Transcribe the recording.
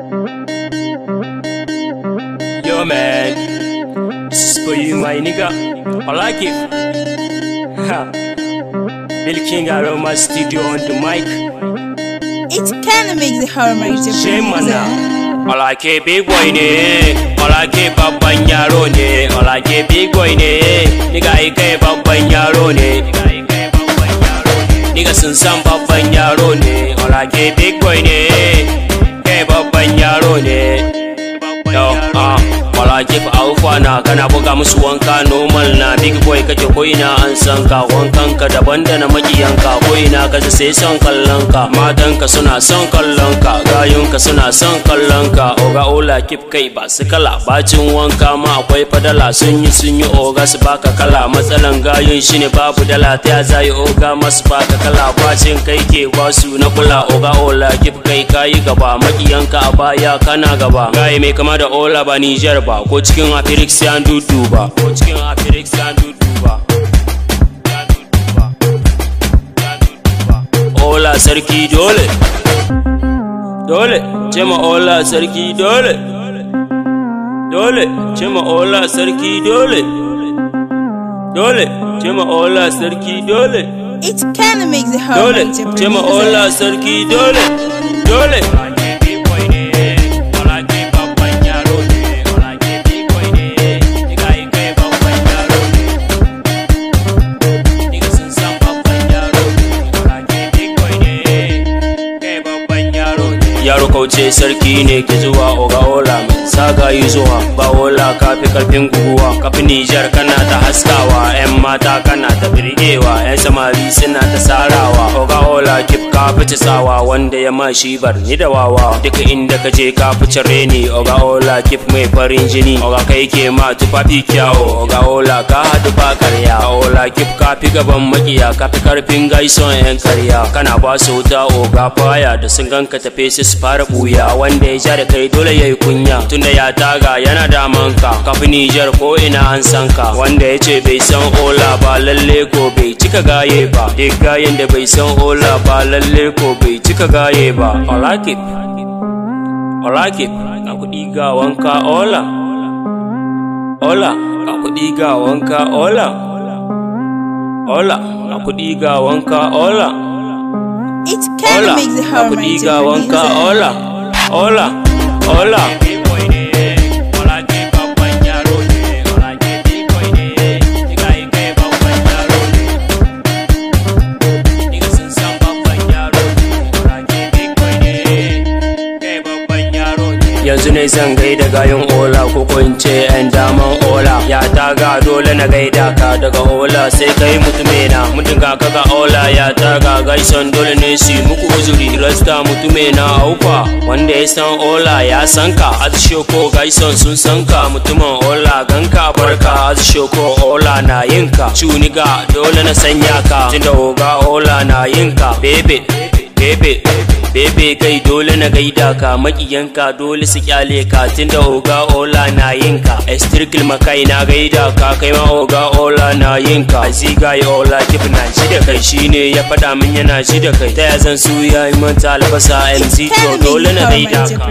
Yo man, this is for you my nigga. I like it. Bill King Aroma Studio on the mic. It kinda makes the horror Shame man now. I like it big boy ne. I like it babban yaro ne. I like it big boy ne. Nigga kai babban yaro ne. Nigga sun san babban yaro ne. I like it big boy ne. Kai babban yaro ne. Yo, wala kif aufana kana buga musu wanka normal na big boy kake koina an san ka wankan ka daban da na makiyanka koina kaje sai son kallon ka matan ka suna son kallon ka gayun ka suna son kallon ka oga ola kif kai ba su kala bacin wanka ma akwai fadala sun yi oga su baka kala matsalan gayun shine babu dala ta zai oga masu baka kala bacin kai ke wasu na kula oga ola kif kai kai gaba makiyanka a baya kana gaba gaye mai kama da ola ba Niger ba ko cikin Afirka sai an duduba ko cikin Afirka sai an duduba ola sarki dole dole jema ola sarki dole dole jema ola sarki dole dole jema ola sarki dole It kinda makes the horror dole jema ola sarki dole dole yaro kauce sarki ne ke zuwa oga ola saga yi zuwa ba ola kafi karfin guguwa kafi Nijar kana ta haskawa yan mata kana ta birgewa yan samari suna ta sarawa oga ola kif ka fice sawa wanda ya ma shi bar ni da wawa duka inda ka je ka fice reni oga ola kif mai farin jini oga kai ke ma tufafi kyawo oga ola ka hadu ba karya ola kif ka fi gaban makiya ka fi karfin gaison yan karya kana ba su wuta oga faya da sun ganka tafe su fara buya wanda ya ja da kai dole yayi kunya tunda ya taga yana daman ka kafi Nijar ko ina an san ka wanda ya ce bai san ola ba lalle ko bai cika gaye ba duk gayen da bai san ola ba lalle ko bai cika gaye ba olakip ka kudi ga wanka ola ola ka kudi ga wanka ola ola ka kudi ga wanka ola It kinda makes the horror ola ola ola yanzu ne zan gaida gayin ola ko kunce yan daman ola ya taga dole na gaida ka daga ola sai kai mutumena mutunga kaga ola ya taga gaison dole ne su muku uzuri rasta mutumena aufa wanda ya san ola ya san ka azshoko gaison sun san ka mutumin ola ganka barka azshoko ola na yinka cuniga dole na sanya ka tunda oga ola na yinka bebe kai dole na gaida ka makiyanka dole su kyale ka tunda oga ola na yinka estrikil makai na gaida ka kai ma oga ola na yinka aziga ya ola kif na shi da kai shine ya fada min yana shi da kai ta yazan su yayi manta albasa MC to dole na gaida ka